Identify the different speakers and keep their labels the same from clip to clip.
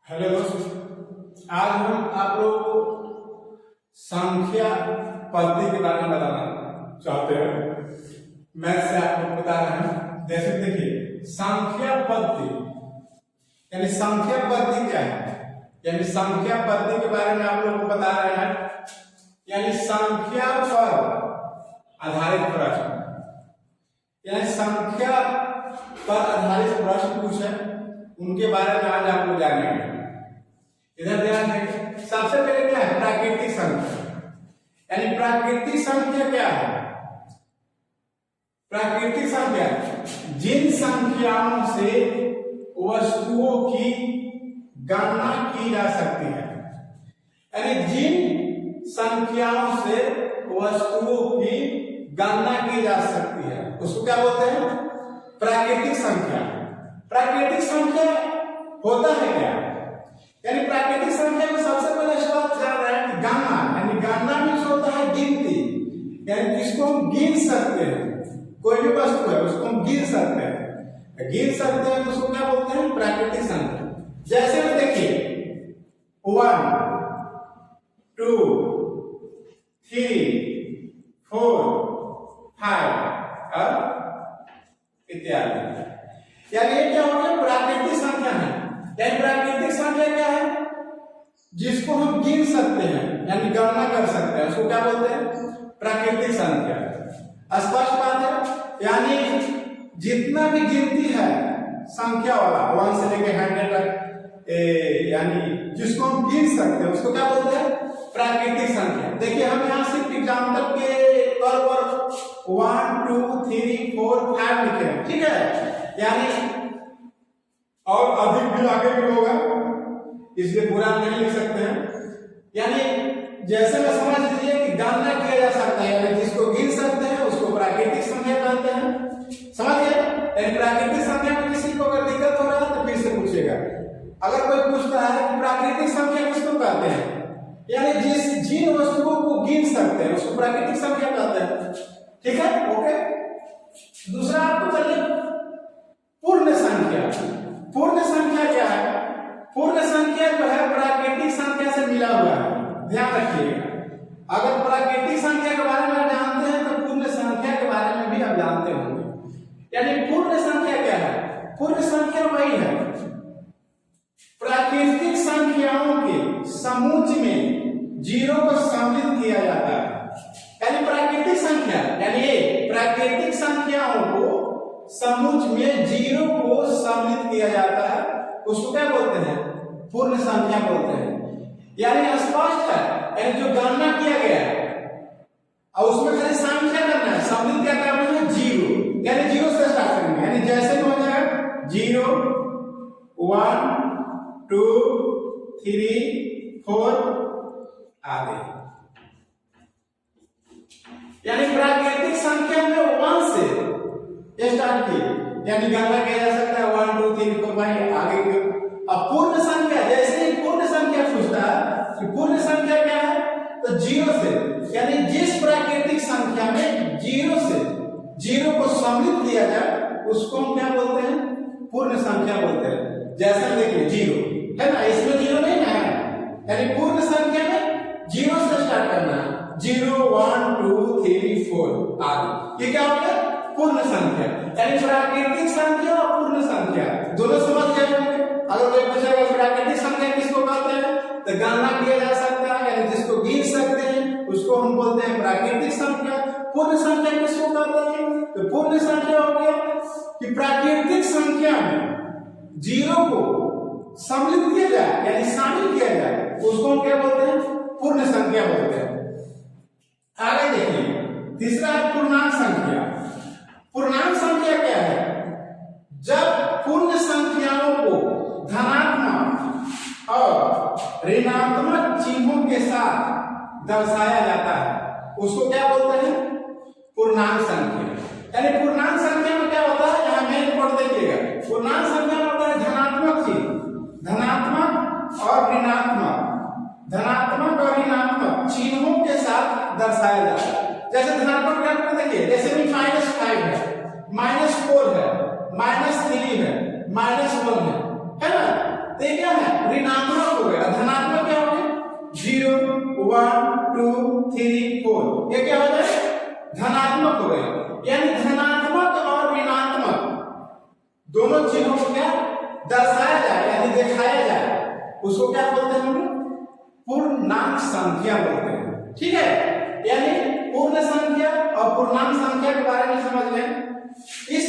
Speaker 1: Hello दोस्तों, आज हम आप लोगों को संख्या पद्धति के बारे में बताना चाहते हैं। मैथ से आप लोग बता रहे हैं। जैसे देखिए, संख्या पद्धति यानी संख्या पद्धति क्या है? यानी संख्या पद्धति के बारे में आप लोगों को बता रहे हैं। यानी संख्या पर आधारित प्रश्न, यानी संख्या पर आधारित प्रश्न पूछे, उनके बारे में आज आप लोग जानेंगे। इधर ध्यान दें। सबसे पहले क्या है? प्राकृतिक संख्या। यानी प्राकृतिक संख्या क्या है? प्राकृतिक संख्या जिन संख्याओं से वस्तुओं की गणना की जा सकती है। यानी जिन संख्याओं से वस्तुओं की गणना की जा सकती है उसको क्या बोलते हैं? प्राकृतिक संख्या। प्राकृतिक संख्या होता है क्या? यानी प्राकृतिक संख्या में सबसे पहले इस बात जान रहे हैं कि गणना, यानी गणना में होता है गिनती, यानी जिसको हम गिन सकते हैं। कोई भी वस्तु है उसको हम गिन सकते हैं, गिन सकते हैं तो उसको क्या बोलते हैं? प्राकृतिक संख्या। जैसे में देखिए 1 2 3 4 5 और इत्यादि। यानी ये क्या हो गया? प्राकृतिक संख्या है। यानी प्राकृतिक संख्या क्या है? जिसको हम गिन सकते हैं यानी गणना कर सकते हैं, उसको क्या बोलते हैं? प्राकृतिक संख्या। स्पष्ट बात है। यानी जितना भी गिनती है संख्या वाला 1 से लेकर 100 तक, यानी जिसको हम गिन सकते हैं उसको क्या बोलते हैं? प्राकृतिक संख्या। देखिए, हम यहाँ सिर्फ एग्जाम्पल के तौर पर 1 2 3 4 5 लिखे हैं, ठीक है? यानी और अधिक भी आगे भी होगा, इसलिए पूरा नहीं लिख सकते हैं। यानी जैसे में समझ लीजिए कि गणना किया जा सकता है, यानी जिसको गिन सकते हैं उसको प्राकृतिक संख्या कहते हैं। समझ गए? यानी प्राकृतिक संख्या में किसी को अगर दिक्कत हो रहा है तो फिर से पूछेगा। अगर कोई पूछता है कि प्राकृतिक संख्या किसको कहते हैं, यानी जिन वस्तुओं को गिन सकते हैं उसको प्राकृतिक संख्या कहते हैं। ठीक है? ओके। दूसरा आपको चलिए पूर्ण संख्या। पूर्ण संख्या क्या है? पूर्ण संख्या जो है प्राकृतिक संख्या से मिला हुआ है। ध्यान रखिएगा, अगर प्राकृतिक संख्या के बारे में जानते हैं तो पूर्ण संख्या के बारे में भी आप जानते होंगे। यानी पूर्ण संख्या क्या है? पूर्ण संख्या वही है प्राकृतिक संख्याओं के समूह में जीरो को सम्मिलित किया जाता है। यानी प्राकृतिक संख्या, यानी प्राकृतिक संख्याओं को समूह में जीरो को सम्मिलित किया जाता है, उसको क्या बोलते हैं? पूर्ण संख्या बोलते हैं। यानी स्पष्ट है, यानी जो गणना किया गया है और उसमें खाली संख्या करना है, सम्मिलित क्या करना है? जीरो। यानी जीरो से स्टार्ट करेंगे, यानी जैसे भी हो जाएगा 0 1 2 3 4 आदि। यानी प्राकृतिक संख्या में 1 से स्टार्ट किए, यानी गणना किया जा सकता है 1 2 3 4 5 आगे की। अब पूर्ण संख्या, जैसे ही पूर्ण संख्या पूछता है कि पूर्ण संख्या क्या है, तो 0 से, यानी जिस प्राकृतिक संख्या में 0 से जीरो को सम्मिलित किया जाए उसको हम क्या बोलते हैं? पूर्ण संख्या बोलते हैं। जैसे देखिए 0 है ना, इसमें 0 नहीं है, यानी पूर्ण संख्या में 0 से स्टार्ट करना है, 0 1 2 3 4 आदि। ये क्या हो गया? पूर्ण संख्या। यानी प्राकृतिक संख्या और पूर्ण संख्या दोनों समझ गए होंगे। अगर कोई पूछेगा प्राकृतिक संख्या किसको कहते हैं, तो गणना किया जा सकता है, यानी जिसको गिन सकते हैं उसको हम बोलते हैं प्राकृतिक संख्या। पूर्ण संख्या किसको कहते हैं? तो पूर्ण संख्या हो गया कि प्राकृतिक संख्या में जीरो को सम्मिलित किया जाए, यानी शामिल किया जाए, उसको हम क्या बोलते हैं? पूर्ण संख्या बोलते हैं। आगे देखिए, तीसरा है पूर्णांक संख्या। पूर्णांक संख्या क्या है? जब पूर्ण संख्याओं को धनात्मक और ऋणात्मक चिन्हों के साथ दर्शाया जाता है उसको क्या बोलते हैं? पूर्णांक संख्या। यानी पूर्णांक संख्या में क्या होता है? यहाँ मेन पढ़ देखिएगा। पूर्णांक संख्या में होता है धनात्मक चिन्ह, धनात्मक और ऋणात्मक, धनात्मक और ऋणात्मक चिन्हों के साथ दर्शाया जाता है। जैसे धनात्मक ऋणात्मक देखिए, जैसे में -5 है, -4 है, -3 है, -1 है ना? तो ये क्या है, ऋणात्मक हो गया। धनात्मक क्या हो गया, 0 1 2 3 4, ये क्या हो जाए, धनात्मक हो गया। यानी धनात्मक और ऋणात्मक दोनों चिन्हों को क्या दर्शाया जाए यानी दिखाया जाए, उसको क्या बोलते हैं हम लोग, पूर्णांक संख्या बोलते हैं। ठीक है, यानी पूर्ण संख्या और पूर्णांक संख्या के बारे में समझ लें। इस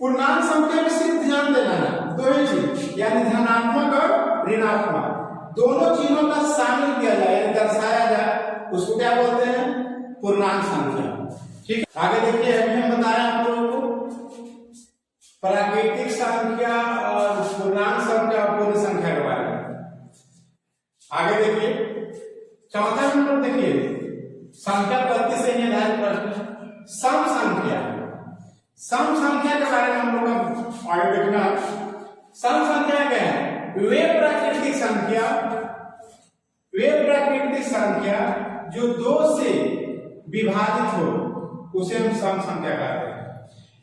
Speaker 1: पूर्णांक संख्या में सिर्फ ध्यान देना है दो ही चीज, यानी धनात्मक और ऋणात्मक दोनों चिन्हों का शामिल किया जाए, दर्शाया जाए, उसको क्या बोलते हैं, पूर्णांक संख्या। ठीक है, आगे देखिए, अभी हम बताएं आप लोगों को प्राकृतिक संख्या और पूर्णांक संख्या और पूर्ण संख्या के बारे में। आगे देखिए, चौथा नंबर देखिए, संख्या पद्धति से निर्धारित प्रश्न, सम संख्या। सम संख्या के बारे में हम लोग आगे देखना। सम संख्या क्या है, वे प्राकृतिक संख्या जो 2 से विभाजित हो उसे हम सम संख्या कहते हैं।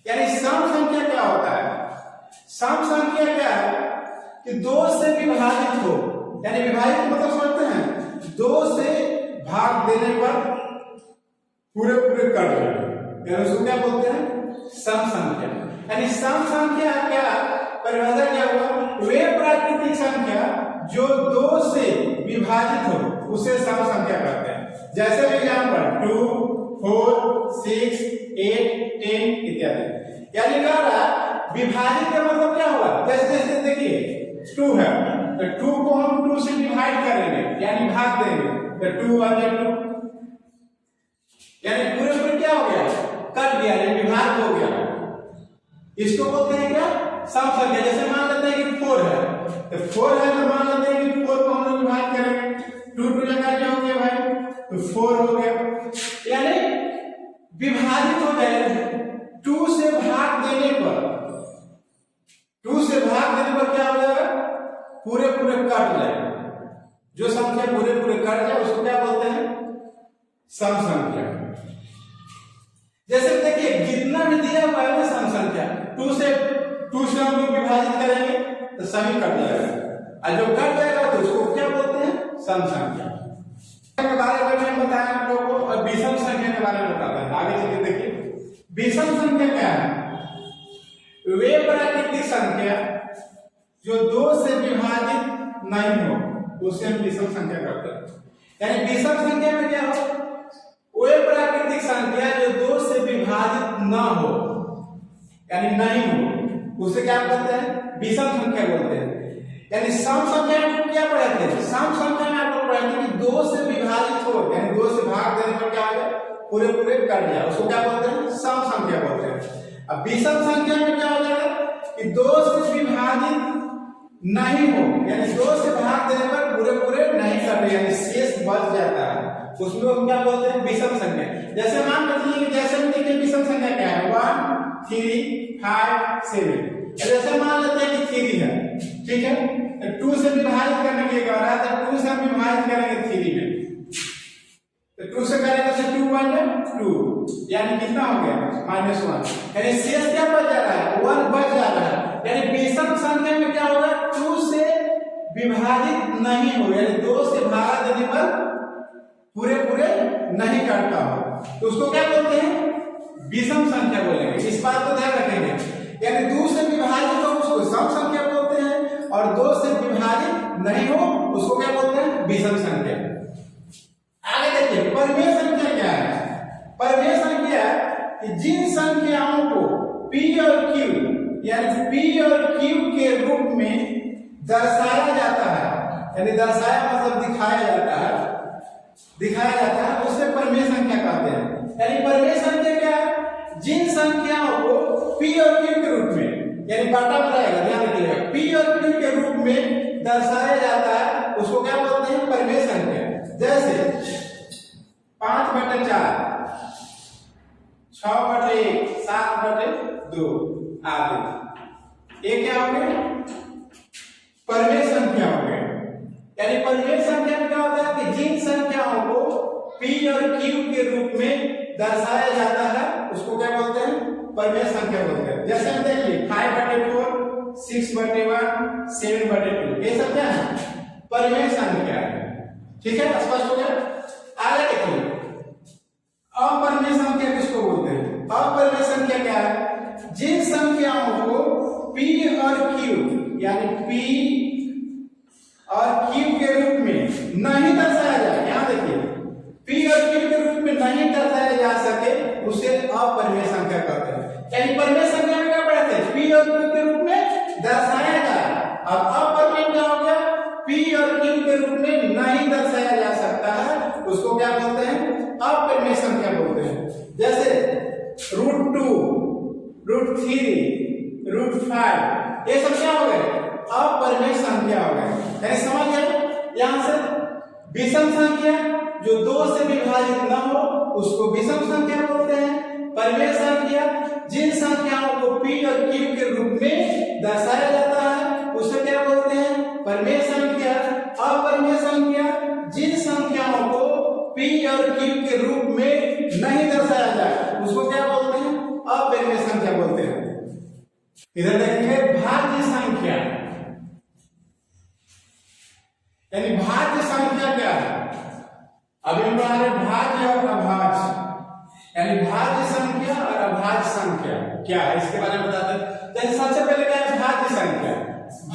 Speaker 1: यानी सम संख्या क्या होता है, सम संख्या क्या है कि 2 से विभाजित हो, यानी विभाजित मतलब समझते हैं 2 से भाग देने पर पूरे कट जाए, यानी उसको क्या बोलते हैं, सम संख्या। यानी सम संख्या क्या परिभाषा क्या हुआ, वे प्राकृतिक संख्या जो 2 से विभाजित हो उसे सम संख्या कहते हैं। जैसे एग्जांपल 2 4 6 8 10 इत्यादि। यानी क्या रहा, विभाजित का मतलब क्या हुआ, जैसे जैसे देखिए 2 है तो 2 को हम 2 से डिवाइड करेंगे यानी भाग देंगे, तो 2 1 2, यानी पूरे पूरे क्या हो गया, कट गया, यानी विभाग हो गया। इसको बोलते हैं क्या, सम संख्या। जैसे मान लेते हैं कि 4 है तो 4 है तो मान लेते हैं कि 4 को हम लोग विभाग करेंगे, 2 2 लगा क्या हो गया भाई, तो 4 हो गया। यानी विभाजित हो जाए, 2 से भाग देने पर, 2 से भाग देने पर क्या हो जाएगा, पूरे पूरे कट जाए। जो संख्या पूरे पूरे कट जाए उसको क्या बोलते हैं, सम संख्या। जैसे देखिए जितना भी दिया हुआ है ना सम संख्या, 2 से हम लोग विभाजित करेंगे तो सभी कट जाएगा, और जो कट जाएगा तो उसको क्या बोलते हैं, सम संख्या। के बारे में हम बताएं आप लोगों को, और विषम संख्या के बारे में बताते हैं। आगे चलिए देखिए, विषम संख्या क्या है, वे प्राकृतिक संख्या जो 2 से विभाजित नहीं हो उसे हम विषम संख्या कहते हैं। यानी विषम संख्या में क्या हो, वे प्राकृतिक संख्या जो 2 से विभाजित ना हो यानी नहीं हो उसे क्या कहते हैं, विषम संख्या बोलते हैं। यानी सम संख्या में क्या पढ़ते हैं, सम संख्या में आप लोग पढ़ते हैं कि 2 से विभाजित हो, यानी 2 से भाग देने पर क्या हो जाए, पूरे पूरे कट जाए, उसको क्या बोलते हैं, सम संख्या बोलते हैं। अब विषम संख्या में क्या हो जाएगा कि 2 से विभाजित नहीं हो, यानी 2 से भाग देने पर पूरे पूरे नहीं कटे, यानी शेष बच जाता है, उसमें हम क्या बोलते हैं, विषम संख्या। जैसे मान लीजिए कि जैसे हम देखिए विषम संख्या क्या है, 1 3 5 7। जैसे मान लेते हैं कि 3 है, ठीक है, 2 से विभाजित करने के लिए कह रहा है तो 2 से हम विभाजित करेंगे 3 में, तो 2 से करेंगे तो 2 1 2, यानी कितना हो गया, -1, यानी शेष क्या बच जा रहा है, 1 बच जा रहा है। यानी विषम संख्या में क्या होगा, 2 से विभाजित नहीं हो, यानी 2 से भागा देने पर पूरे पूरे नहीं काटता हो, तो उसको क्या बोलते हैं, विषम संख्या बोलेंगे। इस बात को ध्यान रखेंगे, यानी 2 से विभाजित हो उसको सम संख्या बोलते हैं, और 2 से विभाजित नहीं हो उसको क्या बोलते हैं, विषम संख्या। आगे देखिए, परिमेय संख्या क्या है, परिमेय संख्या कि जिन संख्याओं को P और Q यानी P और Q के रूप में दर्शाया जाता है, यानी दर्शाया मतलब दिखाया जाता है, उसे परिमेय संख्या कहते हैं। यानी परिमेय संख्या क्या है, जिन संख्याओं को P और Q के रूप में, यानी बाटा बनाएगा, ध्यान रखिएगा, P और Q के रूप में दर्शाया जाता है उसको क्या बोलते हैं, परिमेय संख्या। जैसे 5/4, 6/1, 7/2 आदि, ये क्या हो गए, परिमेय संख्या हो गए। यानी परिमेय संख्या में क्या होता है कि जिन संख्याओं को P और Q के रूप में दर्शाया जाता है उसको क्या बोलते हैं, परिमेय संख्या बोलते हैं। जैसे हम देखिए 5/4, 6/1 7/2 ये सब क्या है परिमेय संख्या है। ठीक है स्पष्ट हो गया। आगे देखिए अपरिमेय संख्या किसको बोलते हैं। अपरिमेय संख्या क्या है जिन संख्याओं को p और q यानी p और q के रूप में नहीं दर्शाया जाए। यहां देखिए p और q के रूप में नहीं दर्शाया जा सके उसे अपरिमेय संख्या कहते हैं। यानी परिमेय संख्या में क्या पढ़ते हैं p और q के रूप में दर्शाया जाए। अब अपरिमेय क्या हो गया p और q के रूप में नहीं दर्शाया जा सकता है उसको क्या बोलते हैं अपरिमेय संख्या बोलते हैं। जैसे √2 √3 √5 ये सब क्या हो गए अपरिमेय संख्या हो गए। यानी समझ गए। यहां से विषम संख्या जो 2 से विभाजित न हो उसको विषम संख्या बोलते हैं। परिमेय संख्या जिन संख्याओं को p और q के रूप में दर्शाया जाता है उसे क्या बोलते हैं परिमेय संख्या। अपरिमेय संख्या जिन संख्याओं को p और q के रूप में नहीं दर्शाया जाए उसको क्या बोलते हैं अपरिमेय संख्या बोलते हैं। इधर देखेंगे भाज्य संख्या। यानी भाज्य संख्या क्या है अभी हम पढ़ा रहे भाज्य और अभाज्य। यानी भाज्य संख्या और अभाज्य संख्या क्या है इसके बारे में बताते हैं। जैसे सबसे पहले क्या है भाज्य संख्या।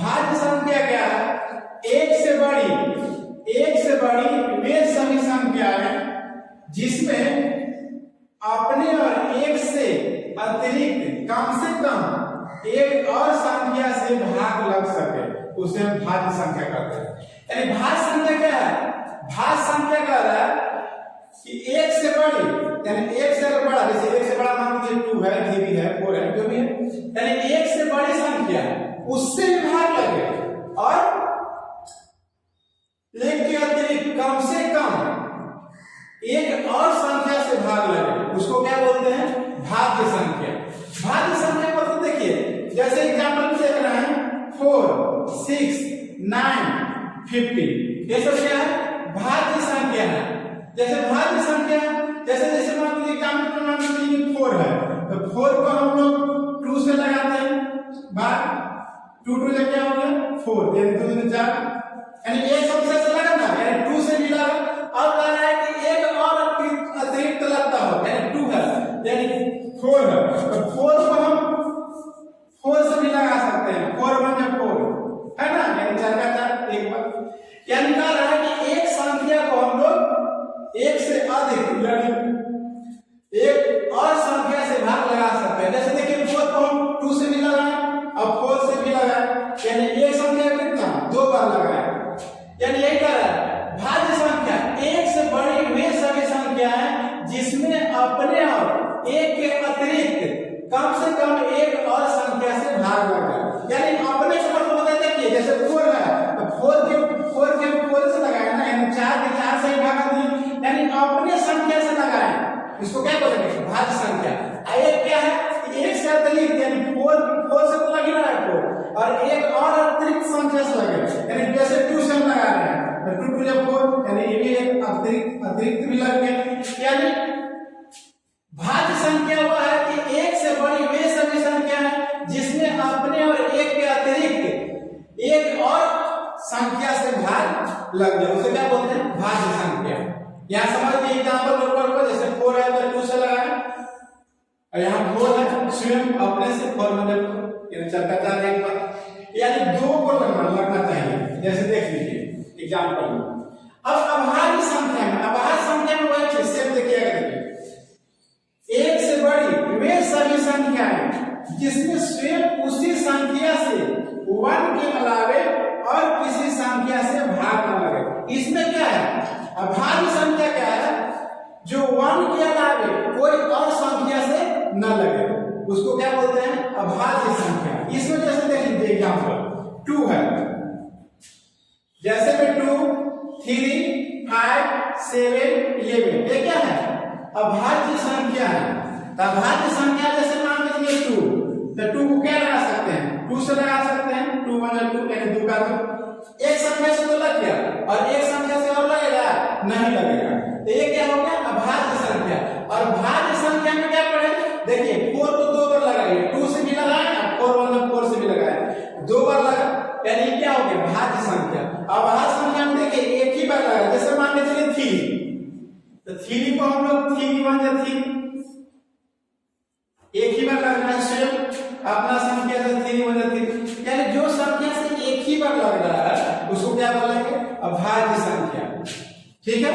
Speaker 1: भाज्य संख्या क्या है एक से बड़ी वे सभी संख्याएं जिसमें अपने और एक से अतिरिक्त कम से कम एक और संख्या से भाग लग सके उसे हम भाज्य संख्या कहते हैं। यानी भाज्य संख्या क्या है भाज्य संख्या कह रहा है कि एक से बड़ी यानी एक से अगर बड़ा जैसे एक से बड़ा मान लीजिए 2 है 3 है 4 है जो भी है यानी एक से बड़ी संख्या उससे भी भाग लगे और एक के अतिरिक्त कम से कम एक और संख्या से भाग लगे उसको क्या बोलते हैं भाज्य संख्या। भाज्य संख्या मतलब देखिए जैसे एग्जांपल देख रहे हैं 4 6 9 15 ये सब क्या है भाज्य संख्या है। जैसे भाज्य संख्या जैसे मान लीजिए एग्जांपल में मान लीजिए 4 है तो 4 को हम लोग 2 से लगाते हैं भाग 2 2 क्या हो गया 4 यानी 2 2 4 यानी एक संख्या से लगा ना यानी 2 से भी लगा। अब कह रहा है कि एक और अतिरिक्त लगता हो यानी 2 है यानी 4 है तो 4 को हम 4 से भी लगा सकते हैं 4 1 4 है ना यानी 4 का 4 एक बार। यानी कह रहा है कि एक संख्या को हम लोग एक से अधिक यानी एक और संख्या से भाग लगा सकते हैं। जैसे देखिए 4 को हम 2 से भी लगाए अब 4 से भी लगाए यानी एक संख्या कितना 2 बार लगाए। यानी यही कह रहा है भाज्य संख्या एक से बड़ी वे सभी संख्याएं जिसमें अपने और एक के अतिरिक्त कम से कम एक और संख्या से भाग लगा। यानी अपने से मतलब होता है देखिए जैसे 4 है तो 4 के 4 से लगाए ना यानी 4 के 4 से ही भागा दिए यानी अपने संख्या से लगाए इसको क्या बोलेंगे भाज्य संख्या। एक क्या है एक से अतिरिक्त यानी 4 से तो लग ही रहा है 4 और एक और अतिरिक्त संख्या से लगे यानी जैसे 2 से हम लगा रहे हैं तो 2 2 4 यानी ये भी एक अतिरिक्त भी लग गया। यानी भाज्य संख्या वह है कि एक से बड़ी वे सभी संख्याएं जिसमें अपने और एक के अतिरिक्त एक और संख्या से भाग लग जाए उसे क्या बोलते हैं भाज्य संख्या। यहाँ समझ एग्जाम्पल पर जैसे 4 है तो 2 से लगाए और यहाँ 4 है स्वयं अपने से 4 मतलब 4 का 4 एक बार यानी 2 को लगना चाहिए। जैसे देख लीजिए एग्जाम्पल में। अब अभाज्य संख्या में वही चीज सेम देखिएगा देखिए एक से बड़ी वे सभी संख्याएं जिसमें स्वयं उसी संख्या से 1 के अलावे और किसी संख्या से भाग न लगे। इसमें क्या है अभाज्य संख्या क्या है जो 1 के अलावे कोई और संख्या से न लगे उसको क्या बोलते हैं अभाज्य संख्या। इसमें जैसे देख लीजिए एग्जाम्पल 2 है जैसे में 2 3 5 7 11 ये क्या है अभाज्य संख्या है। तो अभाज्य संख्या जैसे मान लीजिए 2 तो 2 को क्या लगा सकते हैं 2 से लगा सकते हैं 2 1 2 यानी 2 का 2 एक संख्या से तो लग गया और एक संख्या से और लगेगा नहीं लगेगा तो ये क्या हो गया अभाज्य संख्या। और भाज्य संख्या में क्या पढ़े देखिए 4 को 2 बार लगाइए 2 से भी लगाए 4 1 4 से भी लगाए तो 3 को हम लोग 3 1 जा 3 एक ही बार लगना है, सेम अपना संख्या से 3 1 जा 3, यानी जो संख्या से एक ही बार लग रहा है उसको क्या बोलेंगे? अभाज्य संख्या। ठीक है,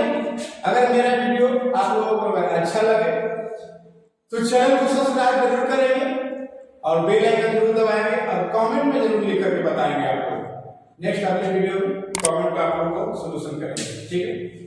Speaker 1: अगर मेरा वीडियो आप लोगों को अगर अच्छा लगे तो चैनल को सब्सक्राइब जरूर करेंगे और बेल आइकन जरूर दबाएंगे और कमेंट में जरूर लिख करके बताएंगे आपको। नेक्स्ट अगले वीडियो में कमेंट का आप लोगों को सॉल्यूशन करेंगे। ठीक है।